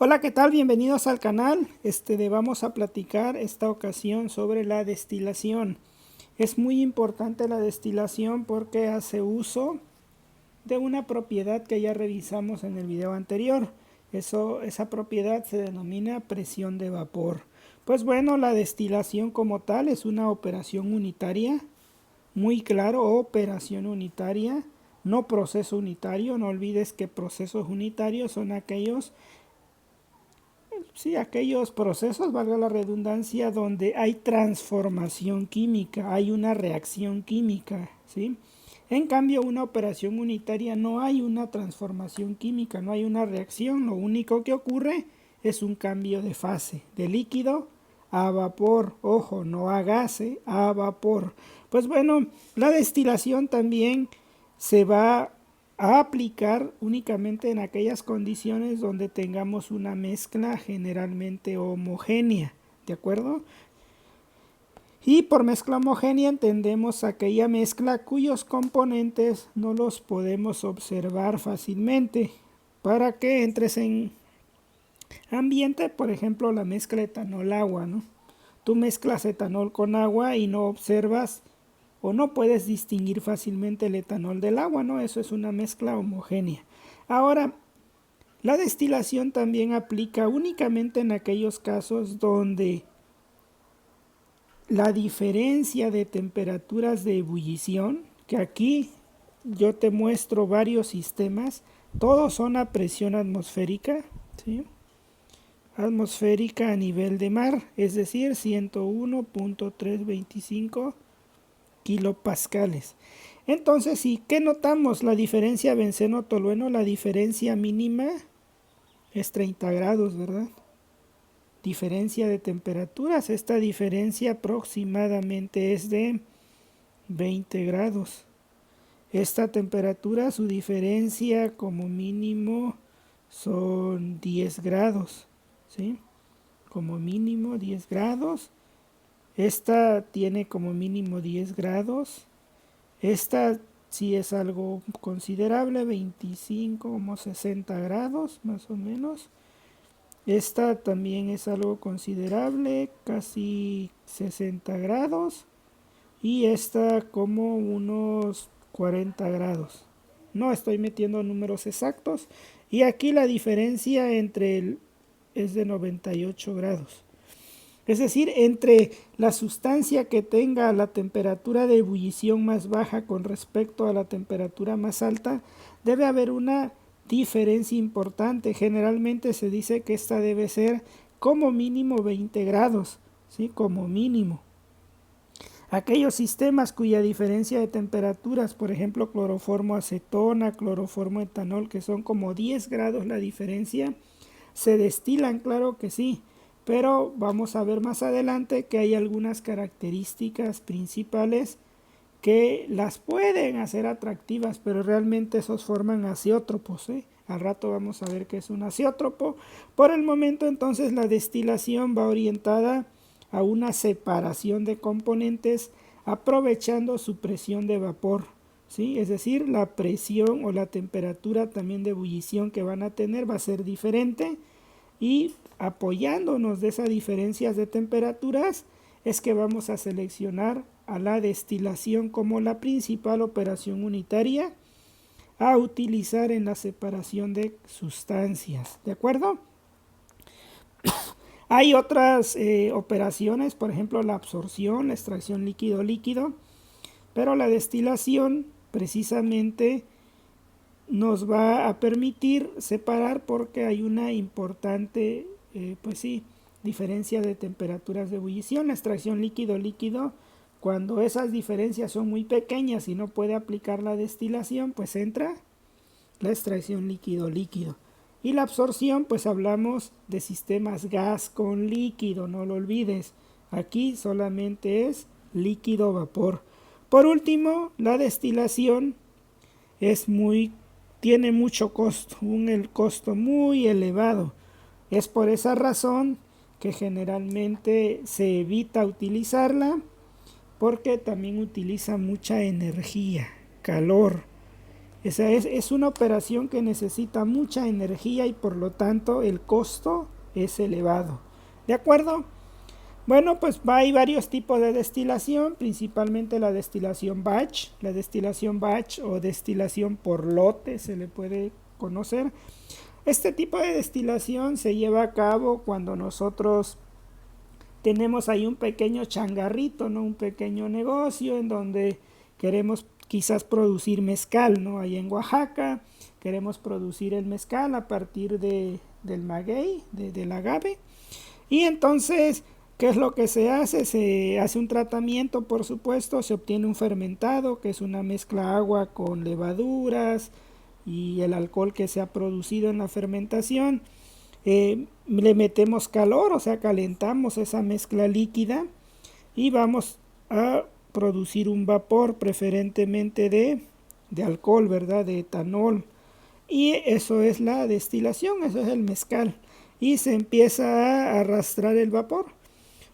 Hola, ¿qué tal? Bienvenidos al canal. Vamos a platicar esta ocasión sobre la destilación. Es muy importante la destilación porque hace uso de una propiedad que ya revisamos en el video anterior. Esa propiedad se denomina presión de vapor. Pues bueno, la destilación como tal es una operación unitaria. Muy claro, operación unitaria, no proceso unitario. No olvides que procesos unitarios son aquellos procesos, valga la redundancia, donde hay transformación química, hay una reacción química, ¿sí? En cambio, una operación unitaria no hay una transformación química, no hay una reacción, lo único que ocurre es un cambio de fase, de líquido a vapor, ojo, no a gas, a vapor. Pues bueno, la destilación también se va a aplicar únicamente en aquellas condiciones donde tengamos una mezcla generalmente homogénea, ¿de acuerdo? Y por mezcla homogénea entendemos aquella mezcla cuyos componentes no los podemos observar fácilmente. Para que entres en ambiente, por ejemplo, la mezcla etanol-agua, ¿no? Tú mezclas etanol con agua y no observas o no puedes distinguir fácilmente el etanol del agua, ¿no? Eso es una mezcla homogénea. Ahora, la destilación también aplica únicamente en aquellos casos donde la diferencia de temperaturas de ebullición, que aquí yo te muestro varios sistemas, todos son a presión atmosférica, ¿sí? Atmosférica a nivel de mar, es decir, 101.325 kilopascales. Entonces, ¿sí? ¿Qué notamos? La diferencia benceno-tolueno, la diferencia mínima es 30 grados, ¿verdad? Diferencia de temperaturas, esta diferencia aproximadamente es de 20 grados. Esta temperatura, su diferencia como mínimo son 10 grados, ¿sí? Como mínimo 10 grados. Esta tiene como mínimo 10 grados. Esta sí es algo considerable, 25 como 60 grados más o menos. Esta también es algo considerable, casi 60 grados. Y esta como unos 40 grados. No estoy metiendo números exactos. Y aquí la diferencia es de 98 grados. Es decir, entre la sustancia que tenga la temperatura de ebullición más baja con respecto a la temperatura más alta, debe haber una diferencia importante. Generalmente se dice que esta debe ser como mínimo 20 grados, ¿sí? Como mínimo. Aquellos sistemas cuya diferencia de temperaturas, por ejemplo, cloroformo acetona, cloroformo etanol, que son como 10 grados la diferencia, se destilan, claro que sí, pero vamos a ver más adelante que hay algunas características principales que las pueden hacer atractivas, pero realmente esos forman azeótropos, ¿eh? Al rato vamos a ver qué es un azeótropo. Por el momento entonces la destilación va orientada a una separación de componentes aprovechando su presión de vapor, ¿sí? Es decir, la presión o la temperatura también de ebullición que van a tener va a ser diferente y apoyándonos de esas diferencias de temperaturas es que vamos a seleccionar a la destilación como la principal operación unitaria a utilizar en la separación de sustancias, ¿de acuerdo? Hay otras operaciones, por ejemplo la absorción, la extracción líquido-líquido, pero la destilación precisamente nos va a permitir separar porque hay una importante, pues sí, diferencia de temperaturas de ebullición. La extracción líquido-líquido, cuando esas diferencias son muy pequeñas y no puede aplicar la destilación, pues entra la extracción líquido-líquido. Y la absorción, pues hablamos de sistemas gas con líquido, no lo olvides. Aquí solamente es líquido-vapor. Por último, la destilación tiene mucho costo, el costo muy elevado. Es por esa razón que generalmente se evita utilizarla porque también utiliza mucha energía, calor. Esa es una operación que necesita mucha energía y por lo tanto el costo es elevado. ¿De acuerdo? Bueno, pues hay varios tipos de destilación, principalmente la destilación batch o destilación por lote se le puede conocer. Este tipo de destilación se lleva a cabo cuando nosotros tenemos ahí un pequeño changarrito, ¿no? Un pequeño negocio en donde queremos quizás producir mezcal, ¿no? Ahí en Oaxaca queremos producir el mezcal a partir del maguey, del agave. Y entonces, ¿qué es lo que se hace? Se hace un tratamiento, por supuesto, se obtiene un fermentado, que es una mezcla agua con levaduras y el alcohol que se ha producido en la fermentación. Le metemos calor, o sea, calentamos esa mezcla líquida y vamos a producir un vapor, preferentemente de alcohol, ¿verdad? De etanol. Y eso es la destilación, eso es el mezcal. Y se empieza a arrastrar el vapor.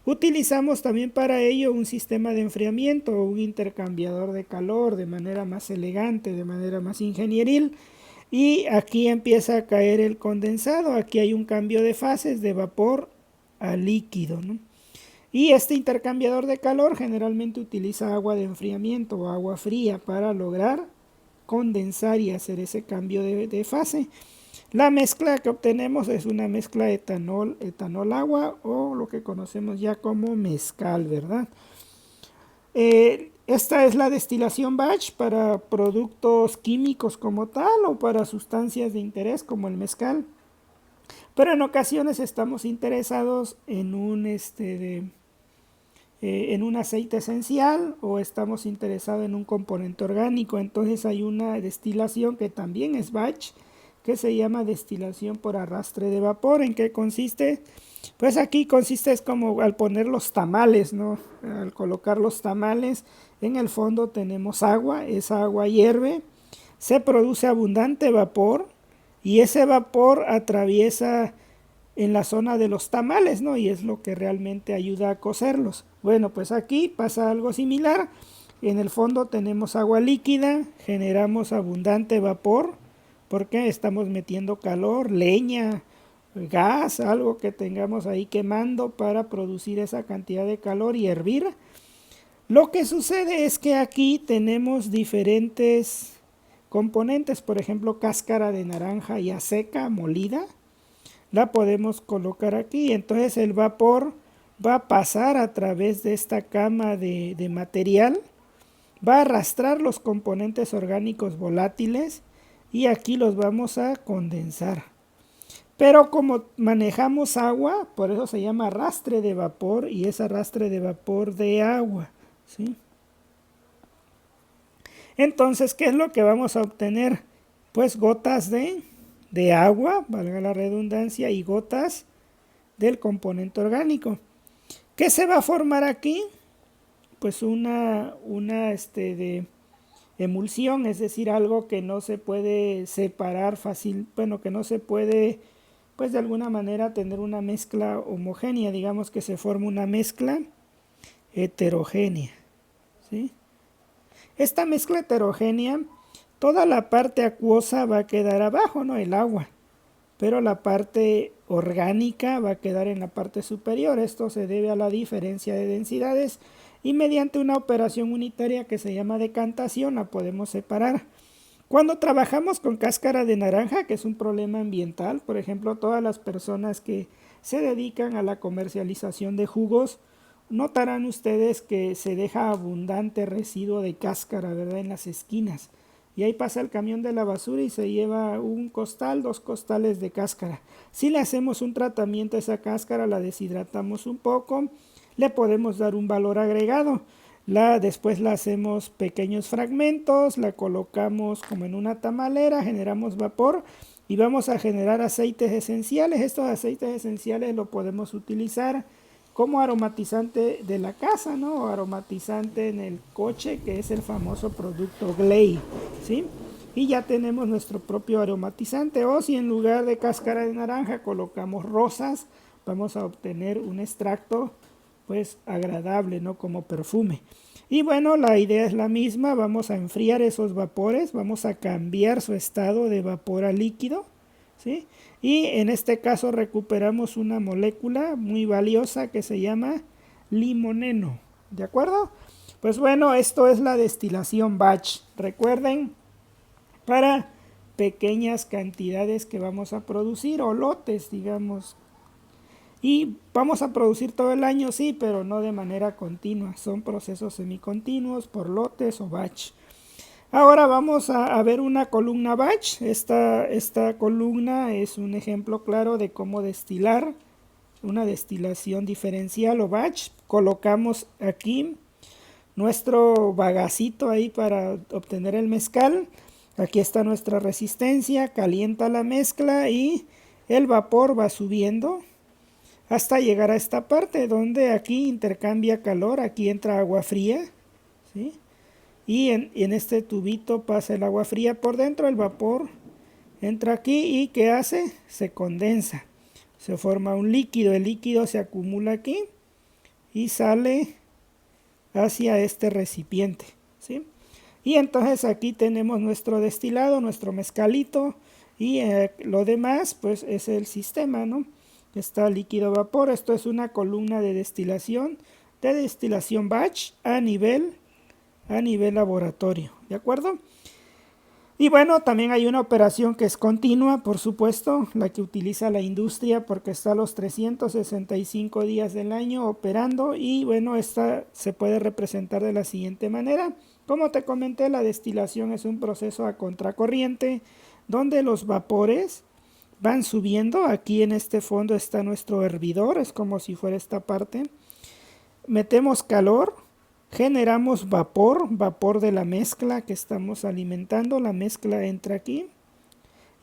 Utilizamos también para ello un sistema de enfriamiento o un intercambiador de calor de manera más elegante, de manera más ingenieril. Y aquí empieza a caer el condensado. Aquí hay un cambio de fases de vapor a líquido, ¿no? Y este intercambiador de calor generalmente utiliza agua de enfriamiento o agua fría para lograr condensar y hacer ese cambio de fase. La mezcla que obtenemos es una mezcla etanol-agua o lo que conocemos ya como mezcal, ¿verdad? Esta es la destilación batch para productos químicos como tal o para sustancias de interés como el mezcal. Pero en ocasiones estamos interesados en un aceite esencial o estamos interesados en un componente orgánico. Entonces hay una destilación que también es batch, que se llama destilación por arrastre de vapor. ¿En qué consiste? Pues aquí consiste es como al poner los tamales, ¿no? Al colocar los tamales, en el fondo tenemos agua, esa agua hierve, se produce abundante vapor y ese vapor atraviesa en la zona de los tamales, ¿no? Y es lo que realmente ayuda a cocerlos. Bueno, pues aquí pasa algo similar. En el fondo tenemos agua líquida, generamos abundante vapor, porque estamos metiendo calor, leña, gas, algo que tengamos ahí quemando para producir esa cantidad de calor y hervir. Lo que sucede es que aquí tenemos diferentes componentes, por ejemplo, cáscara de naranja ya seca, molida, la podemos colocar aquí. Entonces el vapor va a pasar a través de esta cama de material, va a arrastrar los componentes orgánicos volátiles y aquí los vamos a condensar. Pero como manejamos agua, por eso se llama arrastre de vapor y es arrastre de vapor de agua, ¿sí? Entonces, ¿qué es lo que vamos a obtener? Pues gotas de agua, valga la redundancia, y gotas del componente orgánico. ¿Qué se va a formar aquí? Pues una de emulsión, es decir, algo que no se puede separar fácil, bueno, que no se puede, pues de alguna manera tener una mezcla homogénea, digamos que se forma una mezcla heterogénea, ¿sí? Esta mezcla heterogénea, toda la parte acuosa va a quedar abajo, ¿no? El agua, pero la parte orgánica va a quedar en la parte superior. Esto se debe a la diferencia de densidades y mediante una operación unitaria que se llama decantación la podemos separar. Cuando trabajamos con cáscara de naranja, que es un problema ambiental, por ejemplo, todas las personas que se dedican a la comercialización de jugos, notarán ustedes que se deja abundante residuo de cáscara, ¿verdad? En las esquinas. Y ahí pasa el camión de la basura y se lleva un costal, 2 costales de cáscara. Si le hacemos un tratamiento a esa cáscara, la deshidratamos un poco, le podemos dar un valor agregado. Después la hacemos pequeños fragmentos, la colocamos como en una tamalera, generamos vapor y vamos a generar aceites esenciales. Estos aceites esenciales lo podemos utilizar como aromatizante de la casa, ¿no? O aromatizante en el coche, que es el famoso producto Glade, ¿sí? Y ya tenemos nuestro propio aromatizante. O si en lugar de cáscara de naranja colocamos rosas, vamos a obtener un extracto pues agradable, ¿no? Como perfume. Y bueno, la idea es la misma, vamos a enfriar esos vapores, vamos a cambiar su estado de vapor a líquido, ¿sí? Y en este caso recuperamos una molécula muy valiosa que se llama limoneno, ¿de acuerdo? Pues bueno, esto es la destilación batch. Recuerden, para pequeñas cantidades que vamos a producir o lotes, digamos. Y vamos a producir todo el año, sí, pero no de manera continua. Son procesos semicontinuos por lotes o batch. Ahora vamos a ver una columna batch. Esta columna es un ejemplo claro de cómo destilar una destilación diferencial o batch. Colocamos aquí nuestro bagacito ahí para obtener el mezcal. Aquí está nuestra resistencia, calienta la mezcla y el vapor va subiendo hasta llegar a esta parte donde aquí intercambia calor, aquí entra agua fría, ¿sí? Y en este tubito pasa el agua fría por dentro, el vapor entra aquí y ¿qué hace? Se condensa, se forma un líquido, el líquido se acumula aquí y sale hacia este recipiente, ¿sí? Y entonces aquí tenemos nuestro destilado, nuestro mezcalito y lo demás pues es el sistema, ¿no? Está líquido vapor, esto es una columna de destilación batch a nivel laboratorio, ¿de acuerdo? Y bueno, también hay una operación que es continua, por supuesto, la que utiliza la industria porque está los 365 días del año operando y bueno, esta se puede representar de la siguiente manera. Como te comenté, la destilación es un proceso a contracorriente donde los vapores van subiendo. Aquí en este fondo está nuestro hervidor, es como si fuera esta parte. Metemos calor, generamos vapor de la mezcla que estamos alimentando, la mezcla entra aquí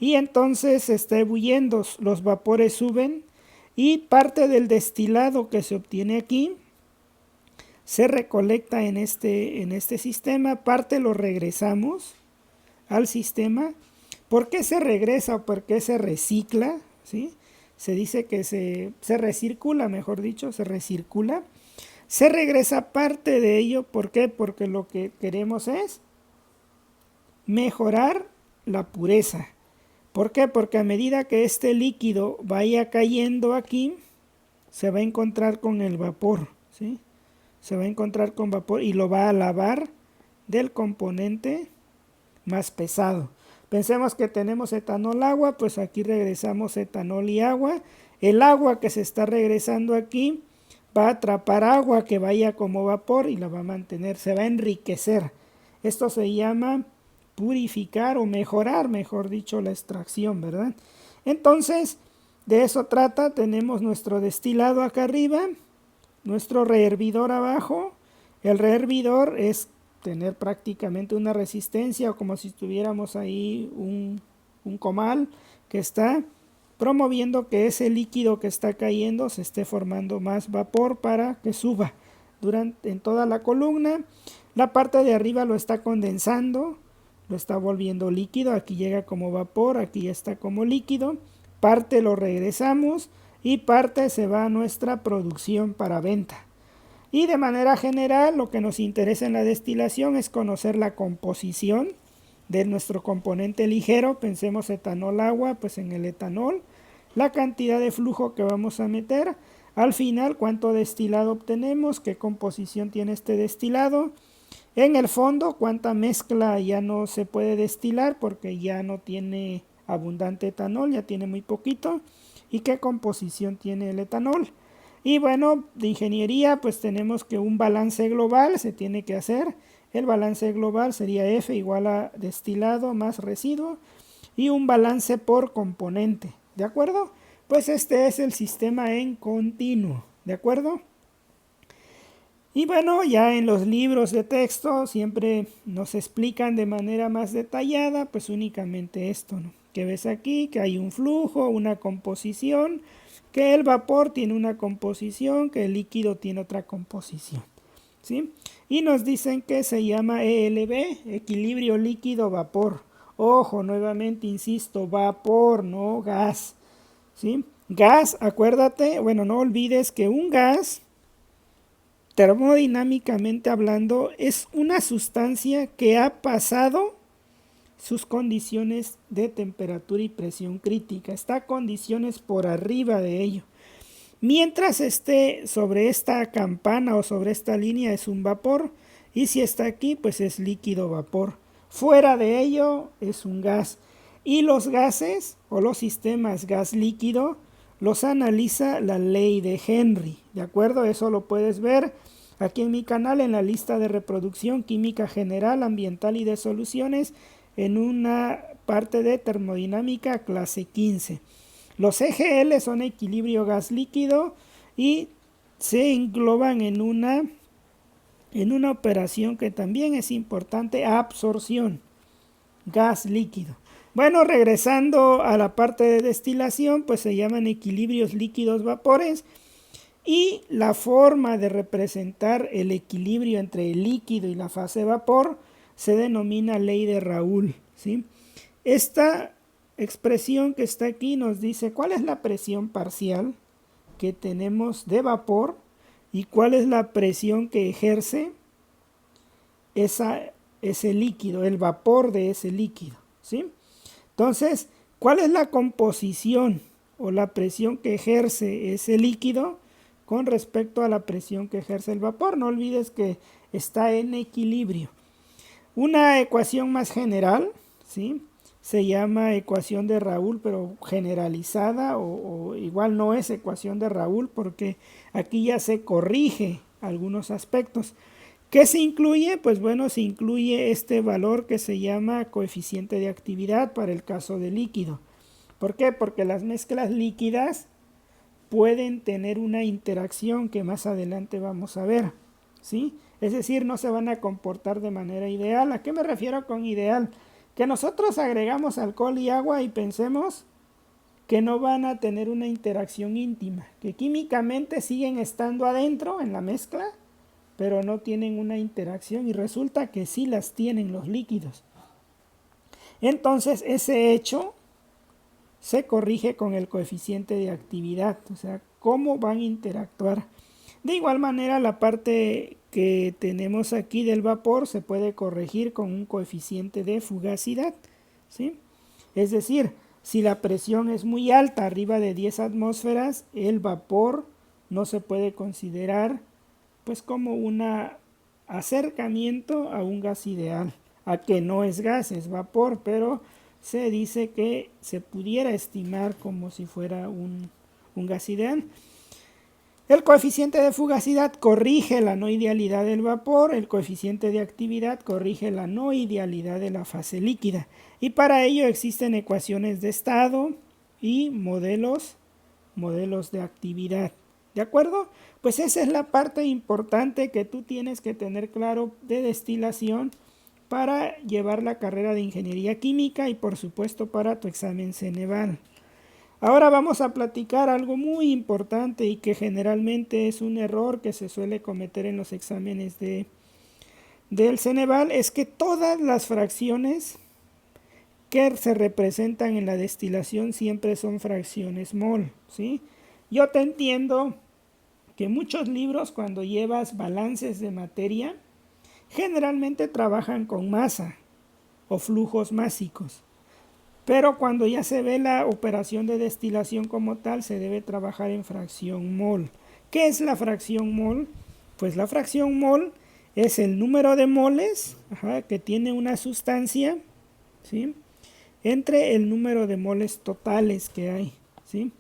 y entonces se está ebulliendo, los vapores suben y parte del destilado que se obtiene aquí se recolecta en este sistema, parte lo regresamos al sistema. ¿Por qué se regresa o por qué se recicla? ¿Sí? Se dice que se recircula, mejor dicho, se recircula. Se regresa parte de ello, ¿por qué? Porque lo que queremos es mejorar la pureza. ¿Por qué? Porque a medida que este líquido vaya cayendo aquí, se va a encontrar con el vapor, ¿sí? Se va a encontrar con vapor y lo va a lavar del componente más pesado. Pensemos que tenemos etanol agua, pues aquí regresamos etanol y agua. El agua que se está regresando aquí va a atrapar agua que vaya como vapor y la va a mantener, se va a enriquecer. Esto se llama purificar o mejorar, mejor dicho, la extracción, ¿verdad? Entonces, de eso trata. Tenemos nuestro destilado acá arriba, nuestro rehervidor abajo. El rehervidor es tener prácticamente una resistencia o como si tuviéramos ahí un comal que está promoviendo que ese líquido que está cayendo se esté formando más vapor para que suba en toda la columna. La parte de arriba lo está condensando, lo está volviendo líquido, aquí llega como vapor, aquí está como líquido, parte lo regresamos y parte se va a nuestra producción para venta. Y de manera general lo que nos interesa en la destilación es conocer la composición de nuestro componente ligero. Pensemos etanol agua, pues en el etanol la cantidad de flujo que vamos a meter, al final cuánto destilado obtenemos, qué composición tiene este destilado, en el fondo cuánta mezcla ya no se puede destilar porque ya no tiene abundante etanol, ya tiene muy poquito, y qué composición tiene el etanol. Y bueno, de ingeniería pues tenemos que un balance global se tiene que hacer. El balance global sería F igual a destilado más residuo y un balance por componente, ¿de acuerdo? Pues este es el sistema en continuo, ¿de acuerdo? Y bueno, ya en los libros de texto siempre nos explican de manera más detallada pues únicamente esto, ¿no? Que ves aquí que hay un flujo, una composición, que el vapor tiene una composición, que el líquido tiene otra composición, ¿sí? Y nos dicen que se llama ELV, equilibrio líquido-vapor. Ojo, nuevamente insisto, vapor, no gas, ¿sí? Gas, acuérdate, bueno, no olvides que un gas termodinámicamente hablando, es una sustancia que ha pasado sus condiciones de temperatura y presión crítica, está a condiciones por arriba de ello. Mientras esté sobre esta campana o sobre esta línea es un vapor, y si está aquí pues es líquido vapor. Fuera de ello es un gas. Y los gases o los sistemas gas líquido los analiza la ley de Henry, ¿de acuerdo? Eso lo puedes ver aquí en mi canal en la lista de reproducción química general, ambiental y de soluciones en una parte de termodinámica clase 15. Los EGL son equilibrio gas líquido y se engloban en una operación que también es importante, absorción, gas líquido. Bueno, regresando a la parte de destilación, pues se llaman equilibrios líquidos vapores, y la forma de representar el equilibrio entre el líquido y la fase vapor se denomina ley de Raoult, ¿sí? Esta expresión que está aquí nos dice cuál es la presión parcial que tenemos de vapor y cuál es la presión que ejerce ese líquido, el vapor de ese líquido, ¿sí? Entonces, ¿cuál es la composición o la presión que ejerce ese líquido con respecto a la presión que ejerce el vapor? No olvides que está en equilibrio. Una ecuación más general, ¿sí?, se llama ecuación de Raoult, pero generalizada, o igual no es ecuación de Raoult porque aquí ya se corrige algunos aspectos. ¿Qué se incluye? Pues bueno, se incluye este valor que se llama coeficiente de actividad para el caso de líquido. ¿Por qué? Porque las mezclas líquidas pueden tener una interacción que más adelante vamos a ver, ¿sí? Es decir, no se van a comportar de manera ideal. ¿A qué me refiero con ideal? Que nosotros agregamos alcohol y agua y pensemos que no van a tener una interacción íntima, que químicamente siguen estando adentro en la mezcla, pero no tienen una interacción, y resulta que sí las tienen los líquidos. Entonces ese hecho se corrige con el coeficiente de actividad, o sea, cómo van a interactuar. De igual manera, la parte que tenemos aquí del vapor se puede corregir con un coeficiente de fugacidad, ¿sí? Es decir, si la presión es muy alta, arriba de 10 atmósferas, el vapor no se puede considerar pues como un acercamiento a un gas ideal, a que no es gas, es vapor, pero se dice que se pudiera estimar como si fuera un gas ideal. El coeficiente de fugacidad corrige la no idealidad del vapor, el coeficiente de actividad corrige la no idealidad de la fase líquida, y para ello existen ecuaciones de estado y modelos de actividad. ¿De acuerdo? Pues esa es la parte importante que tú tienes que tener claro de destilación para llevar la carrera de ingeniería química y por supuesto para tu examen Ceneval. Ahora vamos a platicar algo muy importante y que generalmente es un error que se suele cometer en los exámenes del Ceneval, es que todas las fracciones que se representan en la destilación siempre son fracciones mol, ¿sí? Yo te entiendo que muchos libros, cuando llevas balances de materia, generalmente trabajan con masa o flujos másicos. Pero cuando ya se ve la operación de destilación como tal, se debe trabajar en fracción mol. ¿Qué es la fracción mol? Pues la fracción mol es el número de moles que tiene una sustancia, ¿sí?, entre el número de moles totales que hay, ¿sí?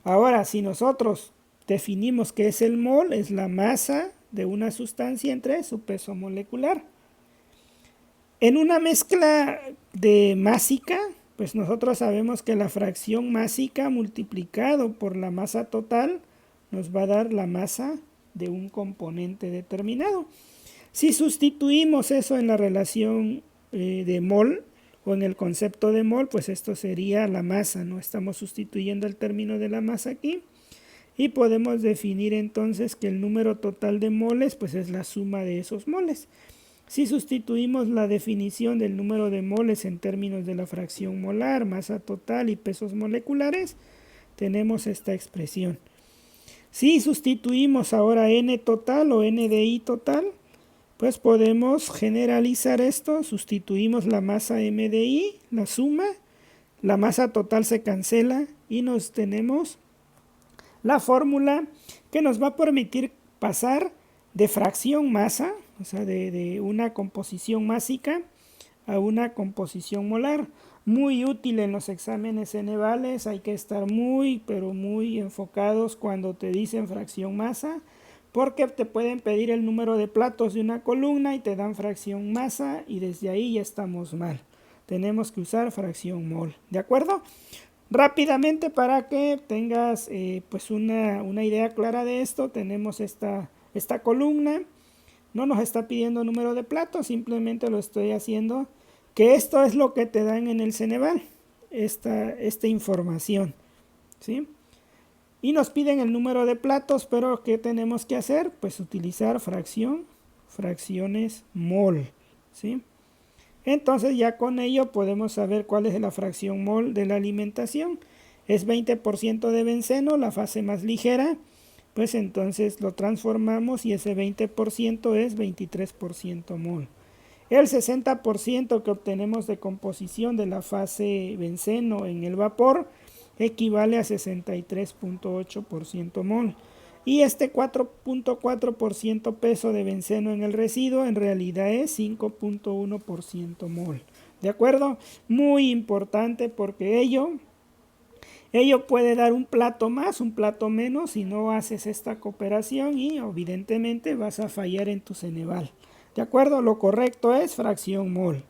Ahora, si nosotros definimos qué es el mol, es la masa de una sustancia entre su peso molecular. En una mezcla de másica, pues nosotros sabemos que la fracción másica multiplicado por la masa total nos va a dar la masa de un componente determinado. Si sustituimos eso en la relación de mol o en el concepto de mol, pues esto sería la masa, ¿no? Estamos sustituyendo el término de la masa aquí y podemos definir entonces que el número total de moles pues es la suma de esos moles. Si sustituimos la definición del número de moles en términos de la fracción molar, masa total y pesos moleculares, tenemos esta expresión. Si sustituimos ahora n total o n de i total, pues podemos generalizar esto, sustituimos la masa m de i, la suma, la masa total se cancela y nos tenemos la fórmula que nos va a permitir pasar de fracción masa, o sea, de una composición másica a una composición molar. Muy útil en los exámenes Cenevales, hay que estar pero muy enfocados cuando te dicen fracción masa, porque te pueden pedir el número de platos de una columna y te dan fracción masa y desde ahí ya estamos mal. Tenemos que usar fracción mol, ¿de acuerdo? Rápidamente para que tengas pues una idea clara de esto, tenemos esta columna, no nos está pidiendo número de platos, simplemente lo estoy haciendo, que esto es lo que te dan en el Ceneval, esta información, ¿sí? Y nos piden el número de platos, pero ¿qué tenemos que hacer? Pues utilizar fracciones mol, ¿sí? Entonces ya con ello podemos saber cuál es la fracción mol de la alimentación. Es 20% de benceno, la fase más ligera, pues entonces lo transformamos y ese 20% es 23% mol. El 60% que obtenemos de composición de la fase benceno en el vapor equivale a 63.8% mol. Y este 4.4% peso de benceno en el residuo en realidad es 5.1% mol. ¿De acuerdo? Muy importante porque ello puede dar un plato más, un plato menos si no haces esta cooperación y evidentemente vas a fallar en tu Ceneval. ¿De acuerdo? Lo correcto es fracción mol.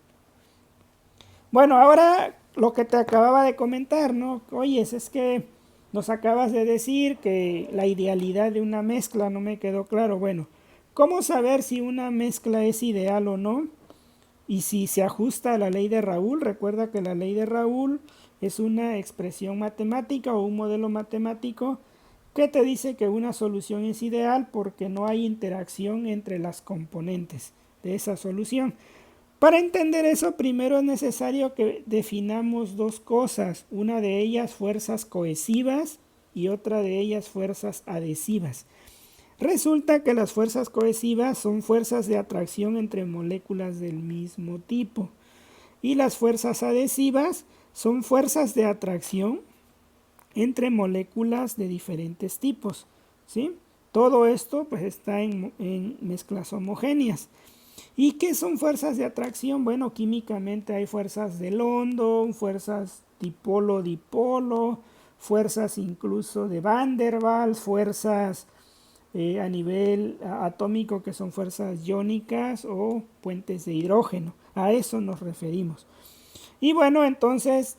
Bueno, ahora lo que te acababa de comentar, ¿no? Oyes, es que nos acabas de decir que la idealidad de una mezcla no me quedó claro. Bueno, ¿cómo saber si una mezcla es ideal o no? Y si se ajusta a la ley de Raoul. Recuerda que la ley de Raoul es una expresión matemática o un modelo matemático que te dice que una solución es ideal porque no hay interacción entre las componentes de esa solución. Para entender eso, primero es necesario que definamos dos cosas, una de ellas fuerzas cohesivas y otra de ellas fuerzas adhesivas. Resulta que las fuerzas cohesivas son fuerzas de atracción entre moléculas del mismo tipo y las fuerzas adhesivas son fuerzas de atracción entre moléculas de diferentes tipos, ¿sí? Todo esto pues está en mezclas homogéneas. ¿Y qué son fuerzas de atracción? Bueno, químicamente hay fuerzas de London, fuerzas dipolo-dipolo, fuerzas incluso de Van der Waals, fuerzas a nivel atómico que son fuerzas iónicas o puentes de hidrógeno. A eso nos referimos. Y bueno, entonces,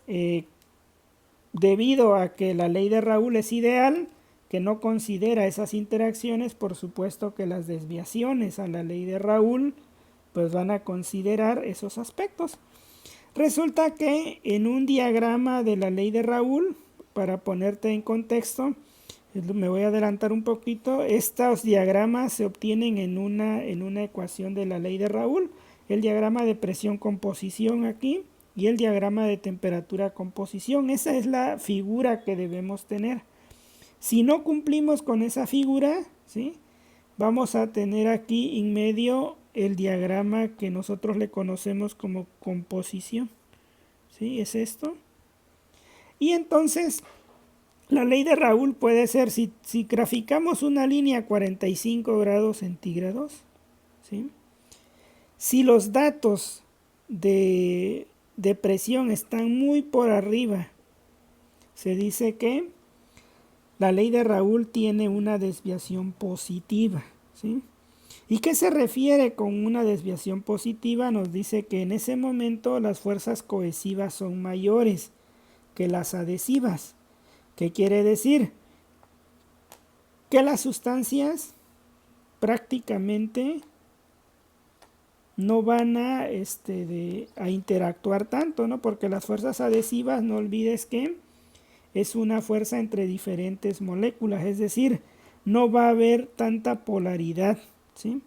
debido a que la ley de Raoul es ideal, que no considera esas interacciones, por supuesto que las desviaciones a la ley de Raoul pues van a considerar esos aspectos. Resulta que en un diagrama de la ley de Raoul, para ponerte en contexto, me voy a adelantar un poquito, estos diagramas se obtienen en una ecuación de la ley de Raoul, el diagrama de presión-composición aquí y el diagrama de temperatura-composición. Esa es la figura que debemos tener. Si no cumplimos con esa figura, ¿sí?, vamos a tener aquí en medio el diagrama que nosotros le conocemos como composición, ¿sí? Es esto. Y entonces la ley de Raoul puede ser, si graficamos una línea a 45 grados centígrados, ¿sí?, si los datos de presión están muy por arriba, se dice que la ley de Raoul tiene una desviación positiva, ¿sí? ¿Y qué se refiere con una desviación positiva? Nos dice que en ese momento las fuerzas cohesivas son mayores que las adhesivas. ¿Qué quiere decir? Que las sustancias prácticamente no van a interactuar tanto, ¿no? Porque las fuerzas adhesivas, no olvides que es una fuerza entre diferentes moléculas, es decir, no va a haber tanta polaridad, ¿sí?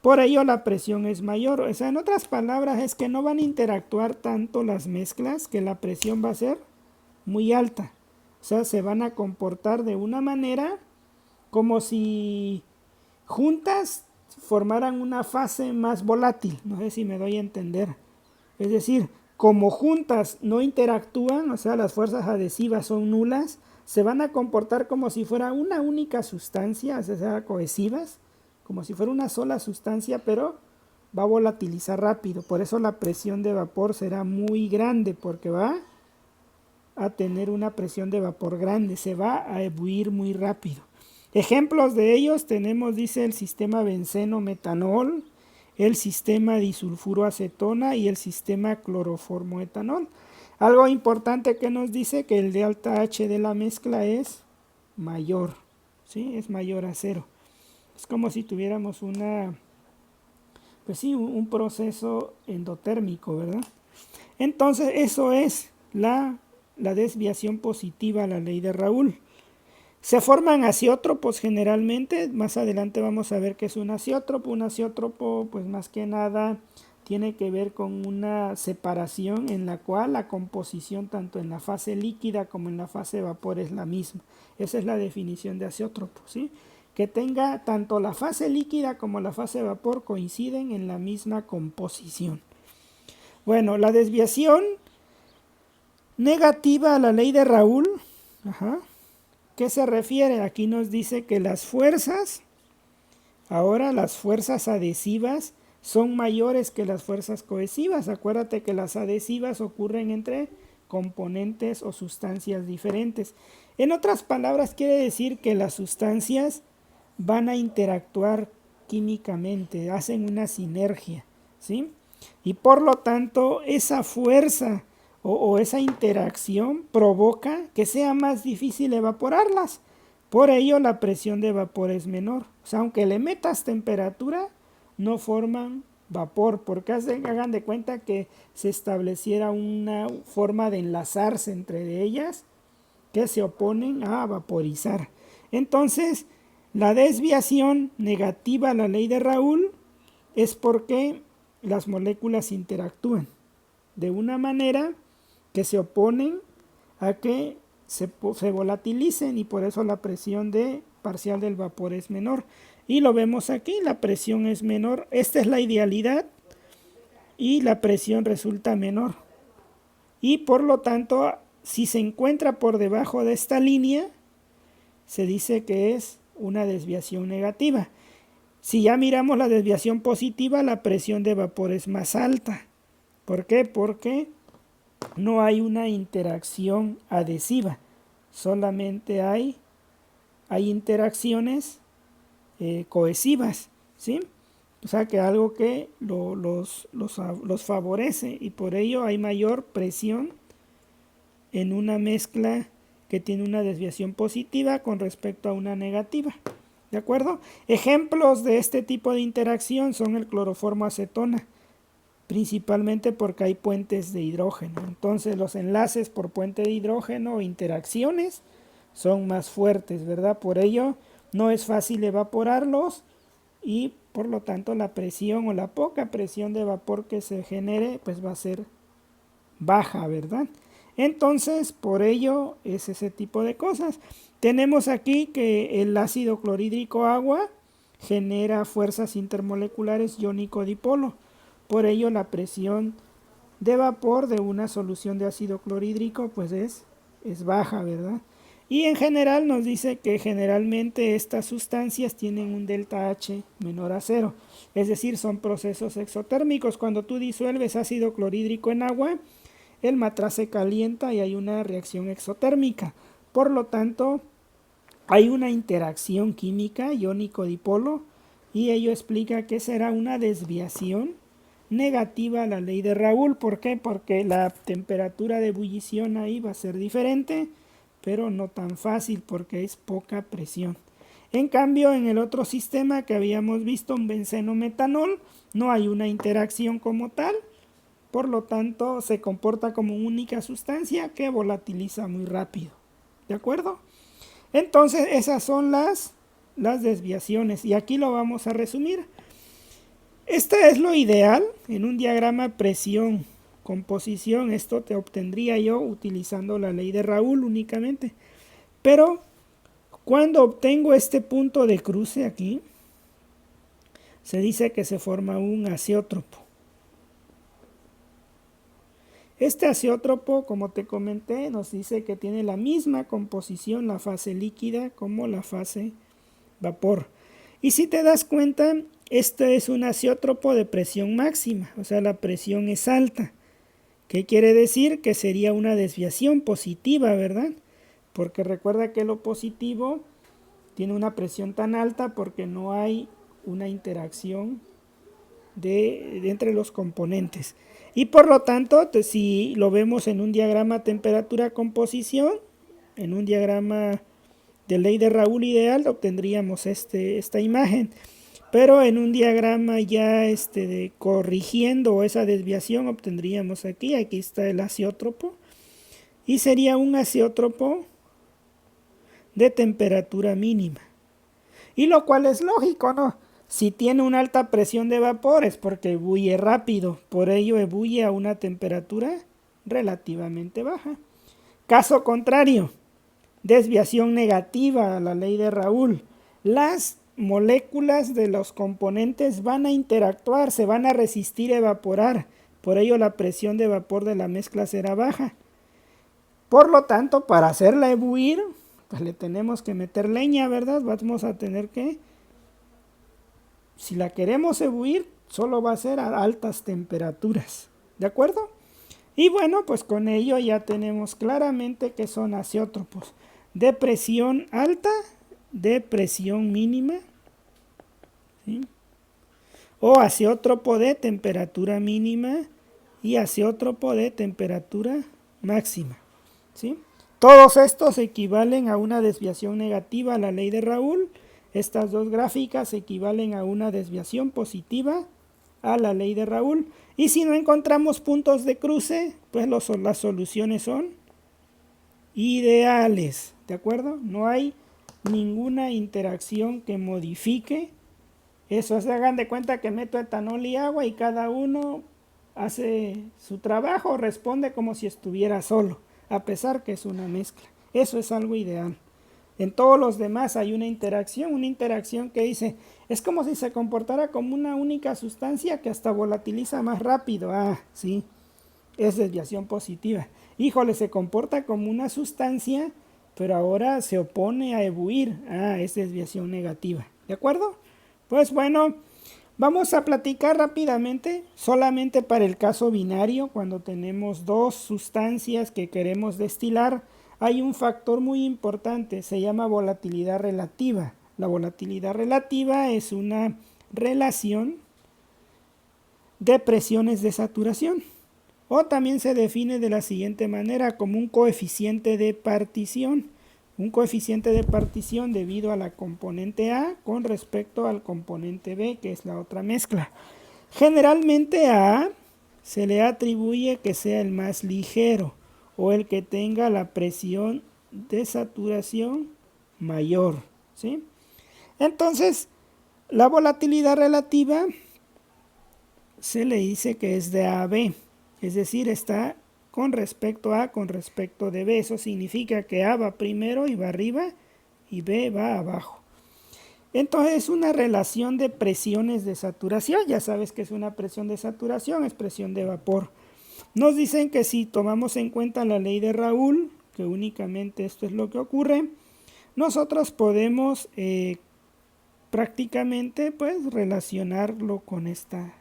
Por ello la presión es mayor, o sea, en otras palabras es que no van a interactuar tanto las mezclas, que la presión va a ser muy alta, o sea, se van a comportar de una manera como si juntas formaran una fase más volátil. No sé si me doy a entender. Es decir, como juntas no interactúan, o sea, las fuerzas adhesivas son nulas, se van a comportar como si fuera una única sustancia, o sea, cohesivas, como si fuera una sola sustancia, pero va a volatilizar rápido. Por eso la presión de vapor será muy grande, porque va a tener una presión de vapor grande, se va a ebullir muy rápido. Ejemplos de ellos tenemos, dice, el sistema benceno-metanol, el sistema disulfuroacetona y el sistema cloroformoetanol. Algo importante que nos dice que el delta H de la mezcla es mayor, ¿sí? Es mayor a cero. Es como si tuviéramos pues sí, un proceso endotérmico, ¿verdad? Entonces eso es la desviación positiva a la ley de Raoul. Se forman azeótropos generalmente, más adelante vamos a ver qué es un azeótropo. Un azeótropo, pues más que nada, tiene que ver con una separación en la cual la composición tanto en la fase líquida como en la fase de vapor es la misma. Esa es la definición de azeótropo, ¿sí? Que tenga tanto la fase líquida como la fase de vapor coinciden en la misma composición. Bueno, la desviación negativa a la ley de Raoul, ¿qué se refiere? Aquí nos dice que las fuerzas adhesivas son mayores que las fuerzas cohesivas. Acuérdate que las adhesivas ocurren entre componentes o sustancias diferentes. En otras palabras, quiere decir que las sustancias van a interactuar químicamente, hacen una sinergia, ¿sí? Y por lo tanto, esa fuerza o esa interacción provoca que sea más difícil evaporarlas. Por ello la presión de vapor es menor. O sea, aunque le metas temperatura, no forman vapor, porque hagan de cuenta que se estableciera una forma de enlazarse entre ellas que se oponen a vaporizar. Entonces, la desviación negativa a la ley de Raoul es porque las moléculas interactúan de una manera que se oponen a que se volatilice, y por eso la presión parcial del vapor es menor. Y lo vemos aquí, la presión es menor. Esta es la idealidad y la presión resulta menor. Y por lo tanto, si se encuentra por debajo de esta línea, se dice que es una desviación negativa. Si ya miramos la desviación positiva, la presión de vapor es más alta. ¿Por qué? Porque no hay una interacción adhesiva, solamente hay interacciones cohesivas, ¿sí? O sea que algo que los favorece, y por ello hay mayor presión en una mezcla que tiene una desviación positiva con respecto a una negativa. ¿De acuerdo? Ejemplos de este tipo de interacción son el cloroformoacetona, principalmente porque hay puentes de hidrógeno. Entonces los enlaces por puente de hidrógeno o interacciones son más fuertes, ¿verdad? Por ello no es fácil evaporarlos y por lo tanto la presión o la poca presión de vapor que se genere pues va a ser baja, ¿verdad? Entonces por ello es ese tipo de cosas. Tenemos aquí que el ácido clorhídrico agua genera fuerzas intermoleculares iónico-dipolo. Por ello la presión de vapor de una solución de ácido clorhídrico pues es baja, ¿verdad? Y en general nos dice que generalmente estas sustancias tienen un delta H menor a 0. Es decir, son procesos exotérmicos. Cuando tú disuelves ácido clorhídrico en agua, el matraz se calienta y hay una reacción exotérmica. Por lo tanto, hay una interacción química iónico-dipolo y ello explica que será una desviación negativa a la ley de Raoul. ¿Por qué? Porque la temperatura de ebullición ahí va a ser diferente, pero no tan fácil porque es poca presión. En cambio, en el otro sistema que habíamos visto, un benceno-metanol, no hay una interacción como tal, por lo tanto se comporta como única sustancia que volatiliza muy rápido. ¿De acuerdo? Entonces esas son las desviaciones y aquí lo vamos a resumir. Este es lo ideal en un diagrama presión composición. Esto te obtendría yo utilizando la ley de Raoul únicamente. Pero Cuando obtengo este punto de cruce aquí, se dice que se forma un azeótropo. Este azeótropo, como te comenté, nos dice que tiene la misma composición la fase líquida como la fase vapor. Y si te das cuenta, este es un azeótropo de presión máxima, o sea, la presión es alta. ¿Qué quiere decir? Que sería una desviación positiva, ¿verdad? Porque recuerda que lo positivo tiene una presión tan alta porque no hay una interacción de entre los componentes. Y por lo tanto, si lo vemos en un diagrama temperatura-composición, en un diagrama de ley de Raoult ideal, obtendríamos esta imagen. Pero en un diagrama ya corrigiendo esa desviación, obtendríamos aquí está el azeótropo. Y sería un azeótropo de temperatura mínima. Y lo cual es lógico, ¿no? Si tiene una alta presión de vapor es porque ebulle rápido, por ello ebulle a una temperatura relativamente baja. Caso contrario, desviación negativa a la ley de Raoult. Las moléculas de los componentes van a interactuar, se van a resistir a evaporar, por ello la presión de vapor de la mezcla será baja. Por lo tanto, para hacerla ebullir, pues le tenemos que meter leña, ¿verdad? Vamos a tener que, si la queremos ebullir, solo va a ser a altas temperaturas, ¿de acuerdo? Y bueno, pues con ello ya tenemos claramente que son azeótropos de presión alta, de presión mínima, ¿sí? O azeótropo de temperatura mínima y azeótropo de temperatura máxima, ¿sí? Todos estos equivalen a una desviación negativa a la ley de Raoult. Estas dos gráficas equivalen a una desviación positiva a la ley de Raoult. Y si no encontramos puntos de cruce, pues las soluciones son ideales, ¿de acuerdo? No hay ninguna interacción que modifique eso. Se hagan de cuenta que meto etanol y agua y cada uno hace su trabajo, responde como si estuviera solo, a pesar que es una mezcla. Eso es algo ideal. En todos los demás hay una interacción que dice, es como si se comportara como una única sustancia que hasta volatiliza más rápido. Ah, sí, es desviación positiva. Híjole, se comporta como una sustancia, pero ahora se opone a ebullir. Ah, es desviación negativa. ¿De acuerdo? Pues bueno, vamos a platicar rápidamente, solamente para el caso binario, cuando tenemos dos sustancias que queremos destilar, hay un factor muy importante, se llama volatilidad relativa. La volatilidad relativa es una relación de presiones de saturación, o también se define de la siguiente manera, como un coeficiente de partición. Un coeficiente de partición debido a la componente A con respecto al componente B, que es la otra mezcla. Generalmente a A se le atribuye que sea el más ligero o el que tenga la presión de saturación mayor, ¿sí? Entonces, la volatilidad relativa se le dice que es de A a B, es decir, está con respecto a con respecto de B. Eso significa que A va primero y va arriba y B va abajo. Entonces es una relación de presiones de saturación. Ya sabes que es una presión de saturación, es presión de vapor. Nos dicen que si tomamos en cuenta la ley de Raoult, que únicamente esto es lo que ocurre, nosotros podemos prácticamente pues relacionarlo con esta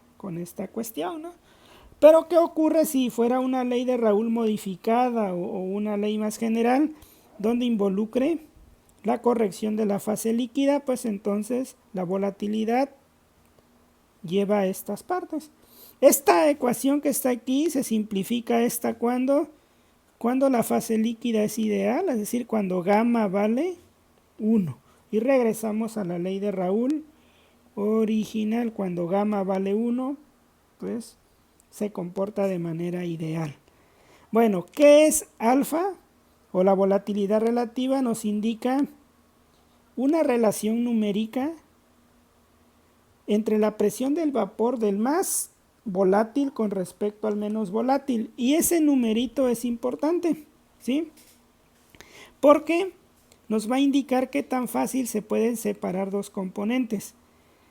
cuestión, ¿no? Pero ¿qué ocurre si fuera una ley de Raoult modificada o una ley más general donde involucre la corrección de la fase líquida? Pues entonces la volatilidad lleva a estas partes. Esta ecuación que está aquí se simplifica cuando la fase líquida es ideal, es decir, cuando gamma vale 1. Y regresamos a la ley de Raoult original, cuando gamma vale 1, pues se comporta de manera ideal. Bueno, ¿qué es alfa? O la volatilidad relativa nos indica una relación numérica entre la presión del vapor del más volátil con respecto al menos volátil. Y ese numerito es importante, ¿sí? Porque nos va a indicar qué tan fácil se pueden separar dos componentes.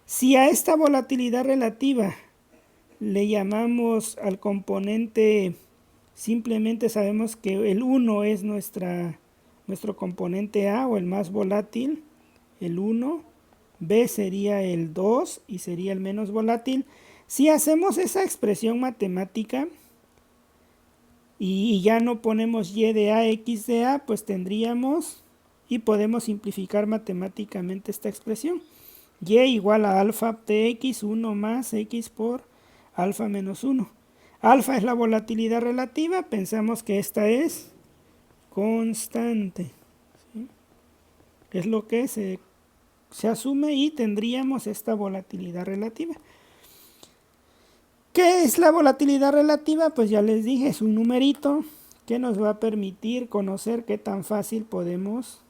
Si a esta volatilidad relativa le llamamos al componente, simplemente sabemos que el 1 es nuestro componente A o el más volátil, el 1, B sería el 2 y sería el menos volátil. Si hacemos esa expresión matemática y ya no ponemos y de A, x de A, pues tendríamos y podemos simplificar matemáticamente esta expresión. Y igual a alfa de x, 1 más x por alfa menos 1. Alfa es la volatilidad relativa, pensamos que esta es constante. ¿Sí? Es lo que se asume y tendríamos esta volatilidad relativa. ¿Qué es la volatilidad relativa? Pues ya les dije, es un numerito que nos va a permitir conocer qué tan fácil podemos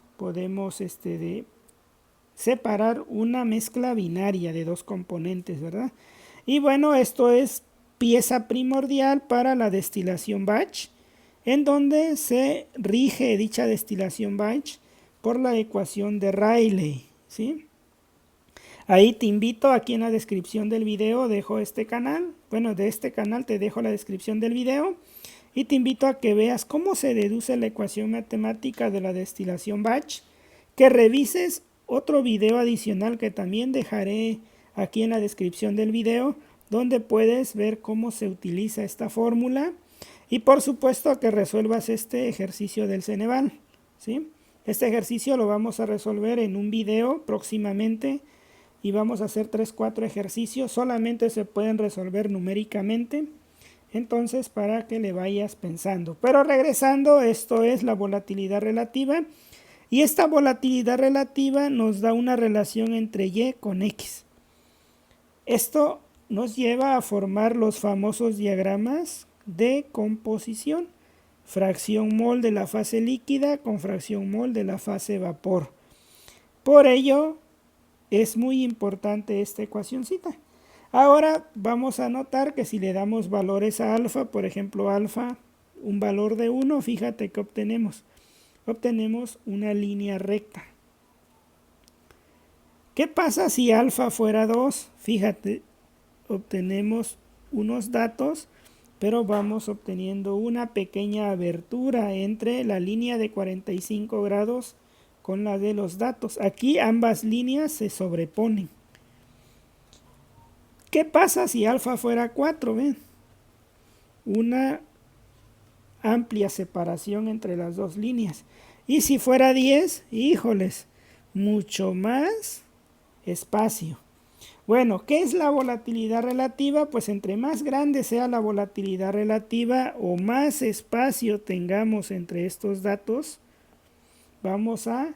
separar una mezcla binaria de dos componentes, ¿verdad? Y bueno, esto es pieza primordial para la destilación batch, en donde se rige dicha destilación batch por la ecuación de Rayleigh, ¿sí? Ahí te invito, aquí en la descripción del video dejo este canal, bueno, de este canal te dejo la descripción del video y te invito a que veas cómo se deduce la ecuación matemática de la destilación batch, que revises otro video adicional que también dejaré aquí en la descripción del video, donde puedes ver cómo se utiliza esta fórmula y por supuesto que resuelvas este ejercicio del Ceneval, ¿sí? Este ejercicio lo vamos a resolver en un video próximamente y vamos a hacer 3-4 ejercicios, solamente se pueden resolver numéricamente, entonces para que le vayas pensando. Pero regresando, esto es la volatilidad relativa y esta volatilidad relativa nos da una relación entre Y con X. Esto nos lleva a formar los famosos diagramas de composición. Fracción mol de la fase líquida con fracción mol de la fase vapor. Por ello es muy importante esta ecuacioncita. Ahora vamos a notar que si le damos valores a alfa, por ejemplo alfa, un valor de 1, fíjate que obtenemos una línea recta. ¿Qué pasa si alfa fuera 2? Fíjate, obtenemos unos datos, pero vamos obteniendo una pequeña abertura entre la línea de 45 grados con la de los datos. Aquí ambas líneas se sobreponen. ¿Qué pasa si alfa fuera 4? ¿Ven? Una amplia separación entre las dos líneas. Y si fuera 10, híjoles, mucho más espacio. Bueno, ¿qué es la volatilidad relativa? Pues entre más grande sea la volatilidad relativa o más espacio tengamos entre estos datos, vamos a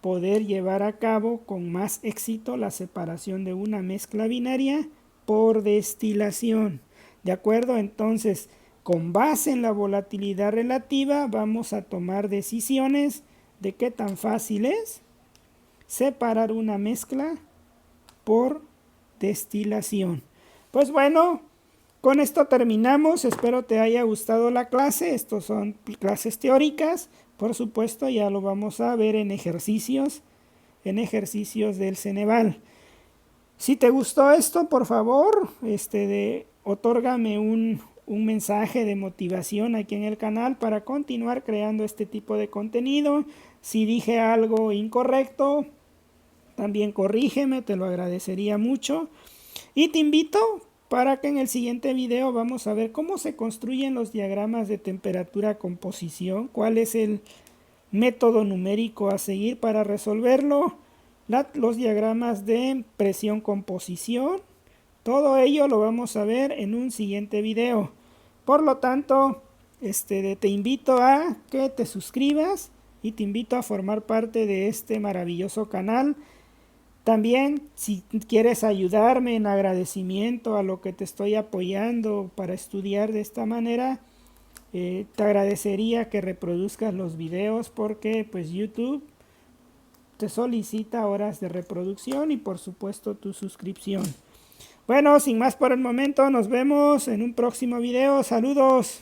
poder llevar a cabo con más éxito la separación de una mezcla binaria por destilación. ¿De acuerdo? Entonces, con base en la volatilidad relativa, vamos a tomar decisiones de qué tan fácil es separar una mezcla por destilación. Pues bueno, con esto terminamos. Espero te haya gustado la clase. Estos son clases teóricas. Por supuesto, ya lo vamos a ver en ejercicios del Ceneval. Si te gustó esto, por favor, otórgame un mensaje de motivación aquí en el canal para continuar creando este tipo de contenido. Si dije algo incorrecto, también corrígeme, te lo agradecería mucho. Y te invito para que en el siguiente video vamos a ver cómo se construyen los diagramas de temperatura-composición, cuál es el método numérico a seguir para resolverlo, los diagramas de presión-composición. Todo ello lo vamos a ver en un siguiente video. Por lo tanto, te invito a que te suscribas y te invito a formar parte de este maravilloso canal. También, si quieres ayudarme en agradecimiento a lo que te estoy apoyando para estudiar de esta manera, te agradecería que reproduzcas los videos porque pues YouTube te solicita horas de reproducción y por supuesto tu suscripción. Bueno, sin más por el momento, nos vemos en un próximo video. Saludos.